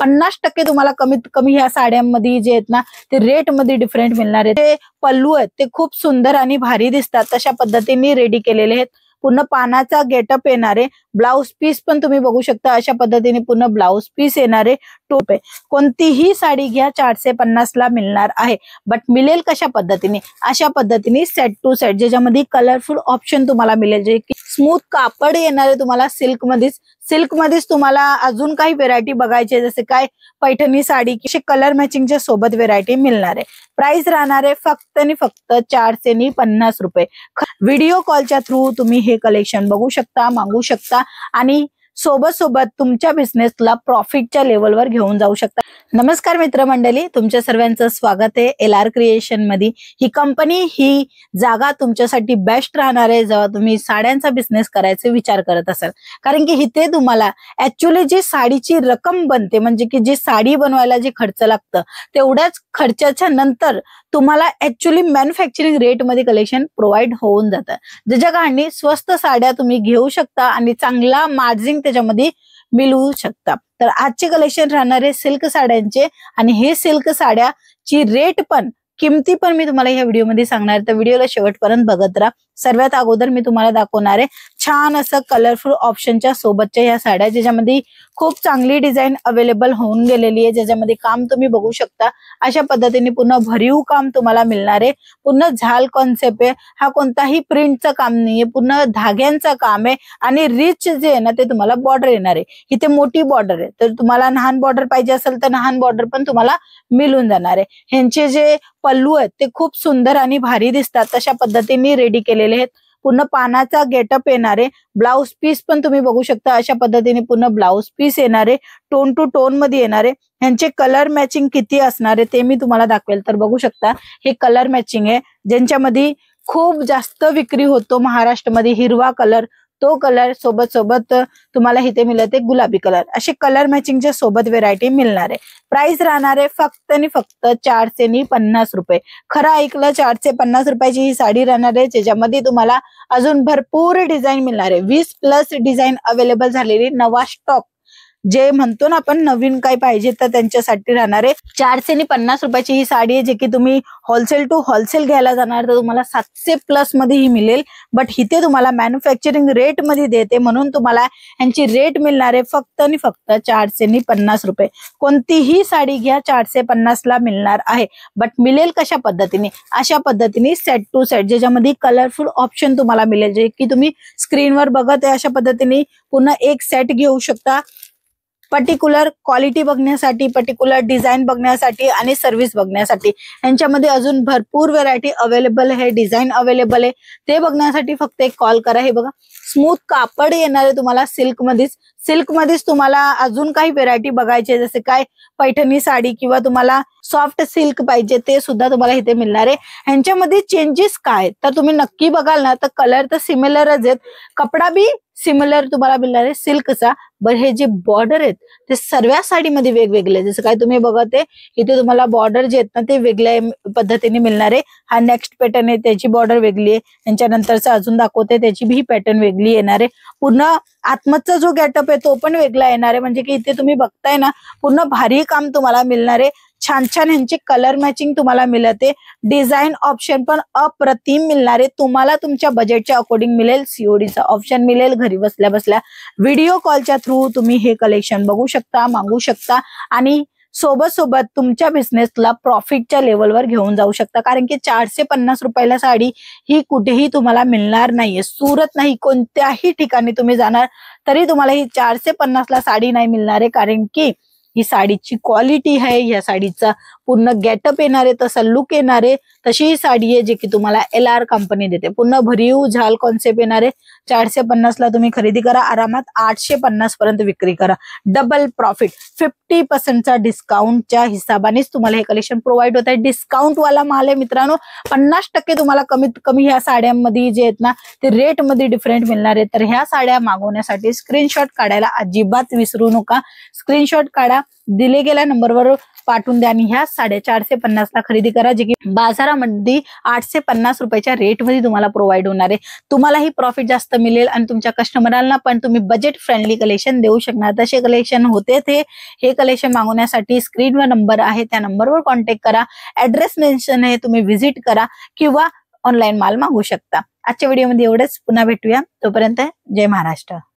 50% तुम्हाला कमीत कमी ह्या साड्यांमध्ये जे आहेत ना ते रेट मध्ये डिफरंट मिळणार आहे। ते पल्लू आहेत ते खूप सुंदर आणि भारी दिसतात, तशा पद्धतीने रेडी केलेले आहेत। पूर्ण पानाचा गेटअप येणार आहे। ब्लाउज पीस पण तुम्ही बघू शकता, अशा पद्धतीने पूर्ण ब्लाउज पीस येणार आहे। टोप आहे, कोणतीही साडी घ्या 450 ला मिळणार आहे। बट मिळेल कशा पद्धतीने, अशा पद्धतीने सेट टू सेट, ज्याच्यामध्ये कलरफुल ऑप्शन तुम्हाला मिळेल, जे की स्मूथ कापड येणार आहे तुम्हाला सिल्क मध्येच तुम्हाला अजून काही व्हेरायटी बघायची, जसे काय पैठणी साडी की कलर मॅचिंगच्या सोबत व्हेरायटी मिळणार आहे। प्राइस राहणार आहे फक्त आणि फक्त 450 रुपये। व्हिडिओ कॉलच्या थ्रू तुम्ही हे कलेक्शन बघू शकता, मागवू शकता आणि सोबत तुमच्या बिझनेसला प्रॉफिटच्या लेवलवर घेऊन जाऊ शकता। नमस्कार मित्रमंडळी, तुमच्या सर्वांचं स्वागत आहे LR क्रिएशन मध्ये। ही कंपनी, ही जागा तुमच्यासाठी बेस्ट राहणार आहे जेव्हा तुम्ही साड्यांचा बिझनेस करायचे विचार करत असाल, कारण की इथे तुम्हाला ऍक्च्युअली जी साडीची रक्कम बनते, म्हणजे की जी साडी बनवायला जे खर्च लागतं तेवढ्याच खर्चाच्या नंतर तुम्हाला ऍक्च्युअली मॅन्युफॅक्चरिंग रेट मध्ये कलेक्शन प्रोव्हाइड होऊन जातं, ज्याच्या कारणे स्वस्त साड्या तुम्ही घेऊ शकता आणि चांगला मार्जिन त्याच्यामध्ये मिळवू शकता। तर आजचे कलेक्शन राहणार आहे सिल्क साड्यांचे, आणि हे सिल्क साड्याची रेट पण, किमती पण मी तुम्हाला या व्हिडिओमध्ये सांगणार आहे, तर व्हिडिओला शेवटपर्यंत बघत राहा। सर्वात अगोदर मी तुम्हाला दाखवणार आहे छान असं कलरफुल ऑप्शनच्या सोबतच्या ह्या साड्या, ज्याच्यामध्ये खूप चांगली डिझाईन अवेलेबल होऊन गेलेली आहे, ज्याच्यामध्ये काम तुम्ही बघू शकता। अशा पद्धतीने पूर्ण भरीव काम तुम्हाला मिळणार आहे। पूर्ण झाल कॉन्सेप्ट आहे, हा कोणताही प्रिंटचं काम नाहीये, पूर्ण धाग्यांचं काम आहे आणि रिच जे आहे ना ते तुम्हाला बॉर्डर येणार आहे। इथे मोठी बॉर्डर आहे, तर तुम्हाला लहान बॉर्डर पाहिजे असेल तर लहान बॉर्डर पण तुम्हाला मिळून जाणार आहे। ह्यांचे जे पल्लू आहेत ते खूप सुंदर आणि भारी दिसतात, तशा पद्धतीने रेडी केलेले आहेत। पूर्ण पानाचा गेटअप येणार आहे। ब्लाउज पीस पण तुम्ही बघू शकता, अशा पद्धतीने पूर्ण ब्लाउज पीस येणार आहे, टोन टू टोन मध्ये येणार आहे। ह्यांचे कलर मॅचिंग किती असणार आहे ते मी तुम्हाला दाखवेल। तर बघू शकता हे कलर मॅचिंग आहे, ज्यांच्यामध्ये खूप जास्त विक्री होतो महाराष्ट्रामध्ये। हिरवा कलर, तो कलर सोबत तुम्हाला इथे मिळते गुलाबी कलर, असे कलर मॅचिंगच्या सोबत व्हेरायटी मिळणार आहे। प्राइस राहणार आहे फक्त आणि फक्त 450 रुपये। खरं ऐकलं, 450 रुपयाची ही साडी राहणार आहे, ज्याच्यामध्ये तुम्हाला अजून भरपूर डिझाईन मिळणार आहे। 20+ डिझाईन अवेलेबल झालेली, नवा स्टॉक जे म्हणतो ना आपण, नवीन काय पाहिजे तर त्यांच्यासाठी राहणार आहे। 450 रुपयाची ही साडी आहे, जे की तुम्ही होलसेल टू होलसेल घ्यायला जाणार तर तुम्हाला 700+ मध्ये ही मिळेल, बट इथे तुम्हाला मॅन्युफॅक्चरिंग रेट मध्ये देते, म्हणून तुम्हाला यांची रेट मिळणार आहे फक्त आणि फक्त 450 रुपये। कोणतीही साडी घ्या 450 ला मिळणार आहे, बट मिळेल कशा पद्धतीने, अशा पद्धतीने सेट टू सेट, ज्याच्यामध्ये कलरफुल ऑप्शन तुम्हाला मिळेल, जे की तुम्ही स्क्रीनवर बघत आहे। अशा पद्धतीने पूर्ण एक सेट घेऊ शकता, पर्टिक्युलर क्वालिटी बघण्यासाठी, पर्टिक्युलर डिझाईन बघण्यासाठी आणि सर्व्हिस बघण्यासाठी। यांच्यामध्ये अजून भरपूर व्हेरायटी अवेलेबल आहे, डिझाईन अवेलेबल आहे, ते बघण्यासाठी फक्त एक कॉल करा। हे बघा स्मूथ कापड येणार आहे तुम्हाला सिल्क मध्येच तुम्हाला अजून काही व्हेरायटी बघायची, जसे काय पैठणी साडी किंवा तुम्हाला सॉफ्ट सिल्क पाहिजे ते सुद्धा तुम्हाला इथे मिळणार आहे। ह्यांच्यामध्ये चेंजेस काय तर तुम्ही नक्की बघाल ना, तर कलर तर सिमिलरच आहेत, कपडा बी सिमिलर तुम्हाला मिळणार आहे सिल्कचा, बट हे जे बॉर्डर आहेत ते सर्व साडीमध्ये वेगवेगळे, जसं काय तुम्ही बघत आहे इथे तुम्हाला बॉर्डर जे आहेत ना ते वेगळ्या पद्धतीने मिळणार आहे। हा नेक्स्ट पॅटर्न आहे, त्याची बॉर्डर वेगळी आहे, त्यांच्यानंतरचा अजून दाखवते त्याची भी पॅटर्न वेगळी येणार आहे। पूर्ण आत्मचा जो गेटअप आहे तो पण वेगळा येणार आहे, म्हणजे की इथे तुम्ही बघताय ना पूर्ण भारी काम तुम्हाला मिळणार आहे। छान ह्यांचे कलर मॅचिंग तुम्हाला मिळते, डिझाईन ऑप्शन पण अप्रतिम मिळणार आहे तुम्हाला, तुमच्या बजेटच्या अकॉर्डिंग मिळेल। सीओडीचा ऑप्शन मिळेल, घरी बसल्या बसल्या व्हिडिओ कॉलच्या थ्रू तुम्ही हे कलेक्शन बघू शकता, मागवू शकता आणि सोबत तुमच्या बिझनेसला प्रॉफिटच्या लेवलवर घेऊन जाऊ शकता, कारण की 450 रुपयाला साडी ही कुठेही तुम्हाला मिळणार नाहीये। सुरत नाही, कोणत्याही ठिकाणी तुम्ही जाणार तरी तुम्हाला ही 450 ला साडी नाही मिळणार आहे, कारण की ही साडीची क्वालिटी आहे, या साडीचा पूर्ण गेटअप येणार आहे, तसा लुक येणार आहे, तशी ही साडी आहे जी की तुम्हाला LR कंपनी देते। पूर्ण भरीव झाल कॉन्सेप्ट येणार आहे। 450 ला तुम्ही खरेदी करा, आरामात 850 पर्यंत विक्री करा, डबल प्रॉफिट। 50% चा डिस्काउंटच्या हिसाबानेच तुम्हाला हे कलेक्शन प्रोव्हाइड होत आहे। डिस्काउंट वाला माल आहे मित्रांनो, 50% तुम्हाला कमीत कमी ह्या साड्यांमध्ये जे आहेत ना ते रेट मध्ये डिफरंट मिळणार आहे। तर ह्या साड्या मागवण्यासाठी स्क्रीनशॉट काढायला अजिबात विसरू नका, स्क्रीनशॉट काढा, दिले गेल्या नंबरवर पाठवून द्या आणि ह्या साड्या 450 ला खरेदी करा, जे की बाजारामध्ये 850 रुपयाच्या रेट मध्ये तुम्हाला प्रोव्हाइड होणार आहे. तुम्हालाही प्रॉफिट जास्त मिळेल आणि तुमच्या कस्टमरांना पण तुम्ही बजेट फ्रेंडली कलेक्शन देऊ शकणार. तसे कलेक्शन होते हे कलेक्शन मागवण्यासाठी स्क्रीनवर नंबर आहे, त्या नंबरवर कॉन्टॅक्ट करा. ऍड्रेस मेन्शन आहे, तुम्ही व्हिजिट करा किंवा ऑनलाईन माल मागवू शकता. आजच्या व्हिडिओमध्ये एवढंच. पुन्हा भेटूया, तोपर्यंत जय महाराष्ट्र.